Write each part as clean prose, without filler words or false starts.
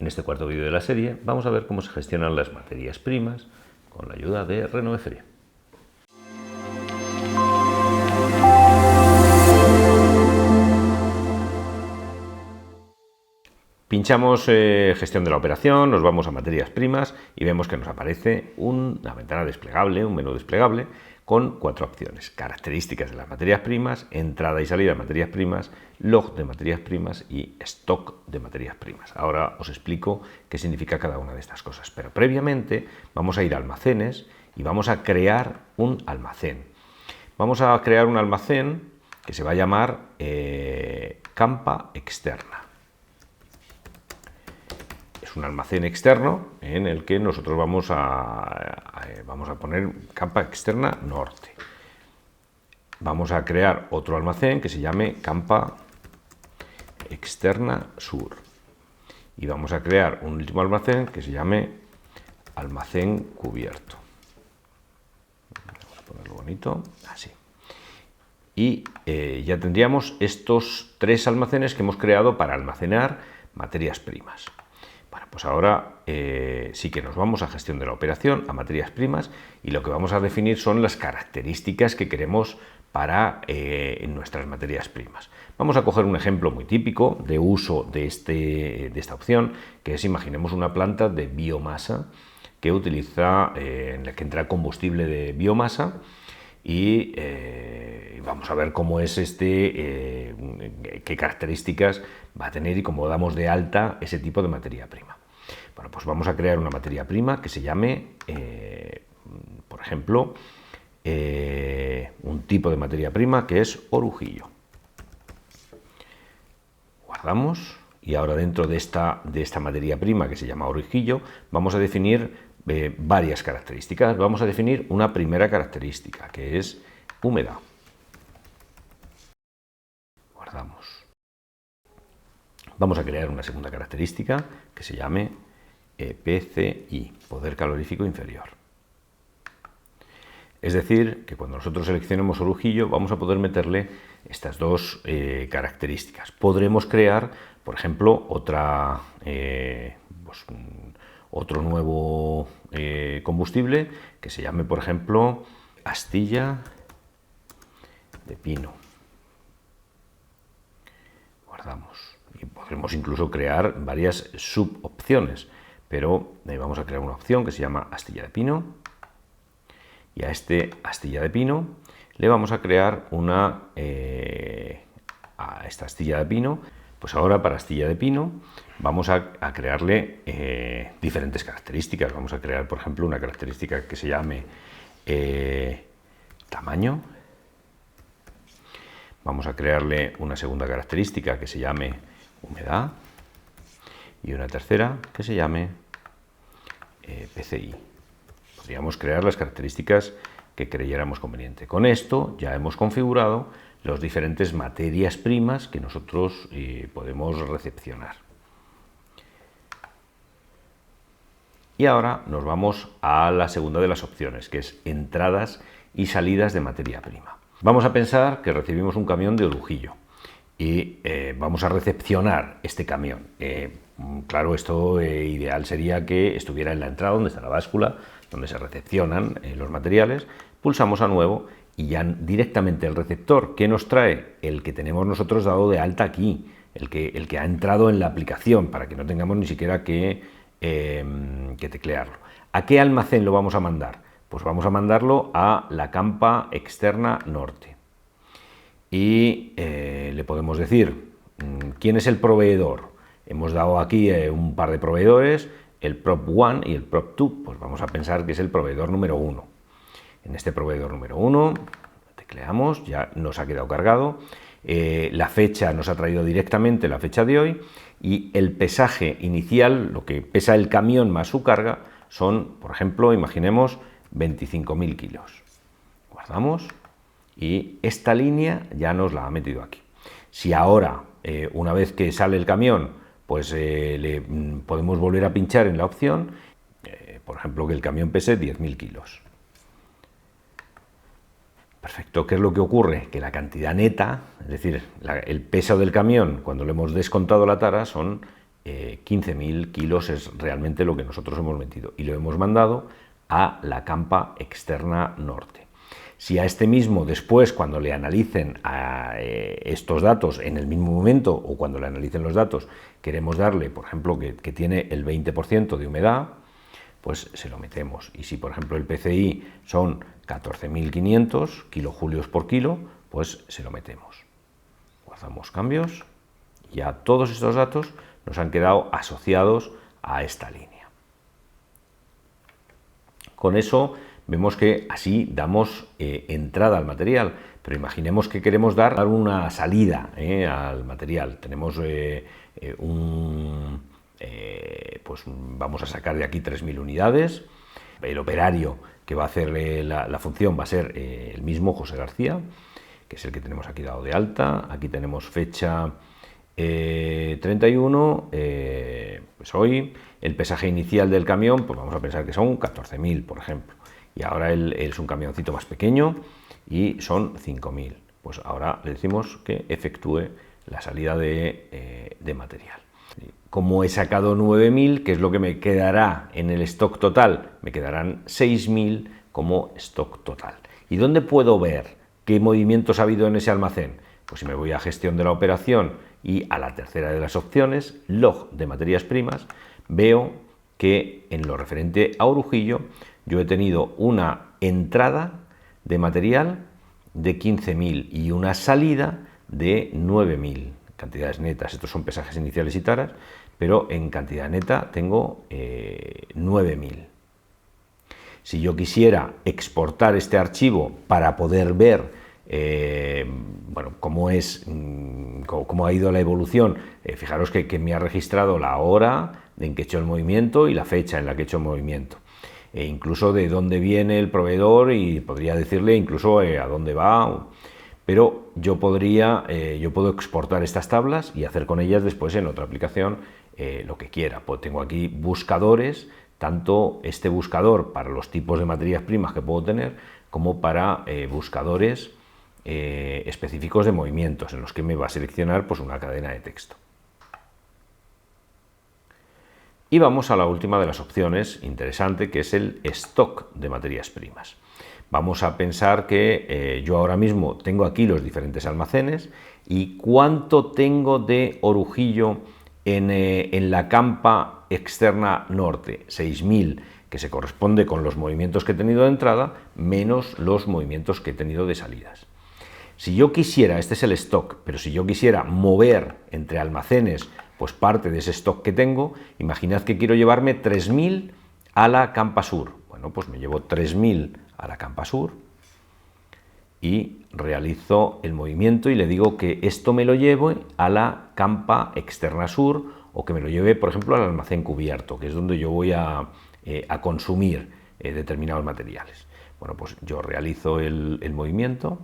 En este cuarto vídeo de la serie vamos a ver cómo se gestionan las materias primas con la ayuda de Renove Free. Pinchamos gestión de la operación, nos vamos a materias primas y vemos que nos aparece una ventana desplegable, un menú desplegable con 4 opciones: características de las materias primas, entrada y salida de materias primas, log de materias primas y stock de materias primas. Ahora os explico qué significa cada una de estas cosas, pero previamente vamos a ir a almacenes y vamos a crear un almacén. Vamos a crear un almacén que se va a llamar campa externa. Es un almacén externo en el que nosotros vamos a poner campa externa norte. Vamos a crear otro almacén que se llame campa externa sur. Y vamos a crear un último almacén que se llame almacén cubierto. Vamos a ponerlo bonito, así. Y ya tendríamos estos 3 almacenes que hemos creado para almacenar materias primas. Bueno, pues ahora sí que nos vamos a gestión de la operación, a materias primas, y lo que vamos a definir son las características que queremos para nuestras materias primas. Vamos a coger un ejemplo muy típico de uso de esta opción, que es, imaginemos una planta de biomasa que utiliza, en la que entra combustible de biomasa, y vamos a ver cómo es qué características va a tener y cómo damos de alta ese tipo de materia prima. Bueno, pues vamos a crear una materia prima que se llame, por ejemplo, un tipo de materia prima que es orujillo. Guardamos y ahora dentro de esta materia prima que se llama orujillo vamos a definir varias características. Vamos a definir una primera característica que es humedad. Guardamos. Vamos a crear una segunda característica que se llame PCI, poder calorífico inferior. Es decir, que cuando nosotros seleccionemos orujillo vamos a poder meterle estas 2 características. Podremos crear, por ejemplo, otro nuevo combustible que se llame, por ejemplo, astilla de pino. Guardamos. Y podremos incluso crear varias subopciones, pero vamos a crear una opción que se llama astilla de pino, y a astilla de pino le vamos a crear a esta astilla de pino, pues ahora para astilla de pino vamos a crearle diferentes características. Vamos a crear, por ejemplo, una característica que se llame tamaño. Vamos a crearle una segunda característica que se llame humedad y una tercera que se llame PCI. Podríamos crear las características que creyéramos conveniente. Con esto ya hemos configurado las diferentes materias primas que nosotros podemos recepcionar. Y ahora nos vamos a la segunda de las opciones, que es entradas y salidas de materia prima. Vamos a pensar que recibimos un camión de orujillo y vamos a recepcionar este camión. Claro, esto ideal sería que estuviera en la entrada donde está la báscula, donde se recepcionan los materiales. Pulsamos a nuevo y ya directamente el receptor, ¿qué nos trae? El que tenemos nosotros dado de alta aquí, el que ha entrado en la aplicación, para que no tengamos ni siquiera que teclearlo. ¿A qué almacén lo vamos a mandar? Pues vamos a mandarlo a la campa externa norte. Y le podemos decir quién es el proveedor. Hemos dado aquí un par de proveedores, el prop 1 y el prop 2, pues vamos a pensar que es el proveedor número 1. En este proveedor número 1 tecleamos, ya nos ha quedado cargado. La fecha nos ha traído directamente la fecha de hoy, y el pesaje inicial, lo que pesa el camión más su carga, son, por ejemplo, imaginemos 25.000 kilos. Guardamos y esta línea ya nos la ha metido aquí. Si ahora, una vez que sale el camión, pues podemos volver a pinchar en la opción, por ejemplo, que el camión pese 10.000 kilos. Perfecto. ¿Qué es lo que ocurre? Que la cantidad neta, es decir, el peso del camión, cuando le hemos descontado la tara, son 15.000 kilos es realmente lo que nosotros hemos metido y lo hemos mandado a la campa externa norte. Si a este mismo después, cuando le analicen estos datos en el mismo momento o cuando le analicen los datos, queremos darle, por ejemplo, que tiene el 20% de humedad, pues se lo metemos. Y si, por ejemplo, el PCI son 14.500 kilojulios por kilo, pues se lo metemos. Guardamos cambios y ya todos estos datos nos han quedado asociados a esta línea. Con eso vemos que así damos entrada al material, pero imaginemos que queremos dar una salida al material. Tenemos pues vamos a sacar de aquí 3.000 unidades. El operario que va a hacer la función va a ser el mismo, José García, que es el que tenemos aquí dado de alta. Aquí tenemos fecha 31, pues hoy. El pesaje inicial del camión, pues vamos a pensar que son 14.000, por ejemplo. Y ahora él es un camioncito más pequeño y son 5.000. Pues ahora le decimos que efectúe la salida de material. Como he sacado 9.000, ¿qué es lo que me quedará en el stock total? Me quedarán 6.000 como stock total. ¿Y dónde puedo ver qué movimientos ha habido en ese almacén? Pues si me voy a gestión de la operación y a la tercera de las opciones, log de materias primas, veo que en lo referente a Orujillo yo he tenido una entrada de material de 15.000 y una salida de 9.000 cantidades netas. Estos son pesajes iniciales y taras, pero en cantidad neta tengo 9.000. Si yo quisiera exportar este archivo para poder ver bueno, cómo ha ido la evolución, fijaros que me ha registrado la hora en que he hecho el movimiento y la fecha en la que he hecho el movimiento. E incluso de dónde viene el proveedor y podría decirle incluso a dónde va, pero yo puedo exportar estas tablas y hacer con ellas después en otra aplicación lo que quiera. Pues tengo aquí buscadores, tanto este buscador para los tipos de materias primas que puedo tener, como para buscadores específicos de movimientos, en los que me va a seleccionar pues una cadena de texto. Y vamos a la última de las opciones, interesante, que es el stock de materias primas. Vamos a pensar que yo ahora mismo tengo aquí los diferentes almacenes y cuánto tengo de Orujillo en la campa externa norte, 6.000, que se corresponde con los movimientos que he tenido de entrada menos los movimientos que he tenido de salidas. Si yo quisiera, este es el stock, pero si yo quisiera mover entre almacenes pues parte de ese stock que tengo, imaginad que quiero llevarme 3.000 a la campa sur. Bueno, pues me llevo 3.000 a la campa sur y realizo el movimiento y le digo que esto me lo lleve a la campa externa sur o que me lo lleve, por ejemplo, al almacén cubierto, que es donde yo voy a consumir determinados materiales. Bueno, pues yo realizo el movimiento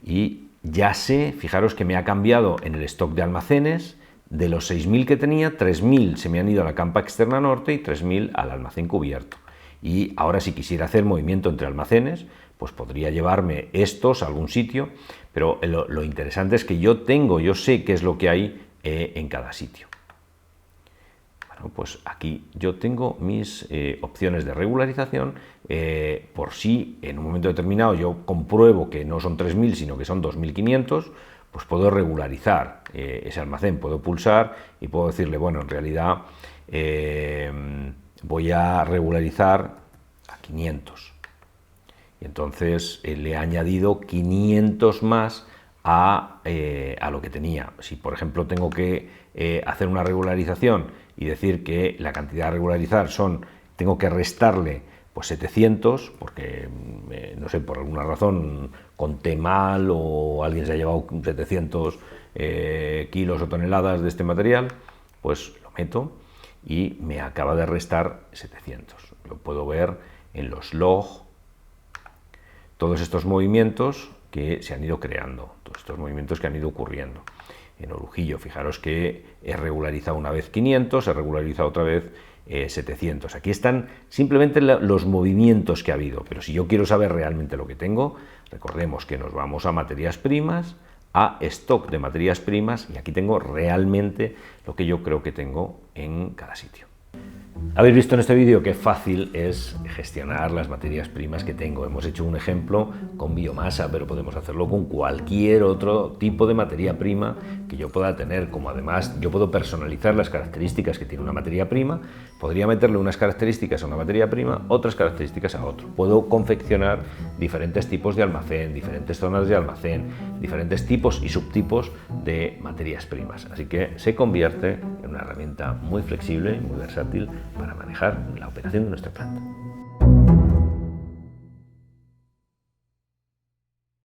y ya sé, fijaros que me ha cambiado en el stock de almacenes, de los 6.000 que tenía, 3.000 se me han ido a la campa externa norte y 3.000 al almacén cubierto. Y ahora si quisiera hacer movimiento entre almacenes, pues podría llevarme estos a algún sitio, pero lo interesante es que yo sé qué es lo que hay en cada sitio. Bueno, pues aquí yo tengo mis opciones de regularización, por si en un momento determinado yo compruebo que no son 3.000 sino que son 2.500, pues puedo regularizar ese almacén, puedo pulsar y puedo decirle, bueno, en realidad voy a regularizar a 500. Y entonces le he añadido 500 más a lo que tenía. Si, por ejemplo, tengo que hacer una regularización y decir que la cantidad a regularizar tengo que restarle pues 700, porque, no sé, por alguna razón conté mal o alguien se ha llevado 700 kilos o toneladas de este material, pues lo meto y me acaba de restar 700. Lo puedo ver en los log, todos estos movimientos que se han ido creando, todos estos movimientos que han ido ocurriendo. En Orujillo, fijaros que he regularizado una vez 500, he regularizado otra vez 700. Aquí están simplemente los movimientos que ha habido, pero si yo quiero saber realmente lo que tengo, recordemos que nos vamos a materias primas, a stock de materias primas y aquí tengo realmente lo que yo creo que tengo en cada sitio. Habéis visto en este vídeo qué fácil es gestionar las materias primas que tengo. Hemos hecho un ejemplo con biomasa, pero podemos hacerlo con cualquier otro tipo de materia prima que yo pueda tener. Como además yo puedo personalizar las características que tiene una materia prima, podría meterle unas características a una materia prima, otras características a otro. Puedo confeccionar diferentes tipos de almacén, diferentes zonas de almacén, diferentes tipos y subtipos de materias primas. Así que se convierte en una herramienta muy flexible y muy versátil para manejar la operación de nuestra planta.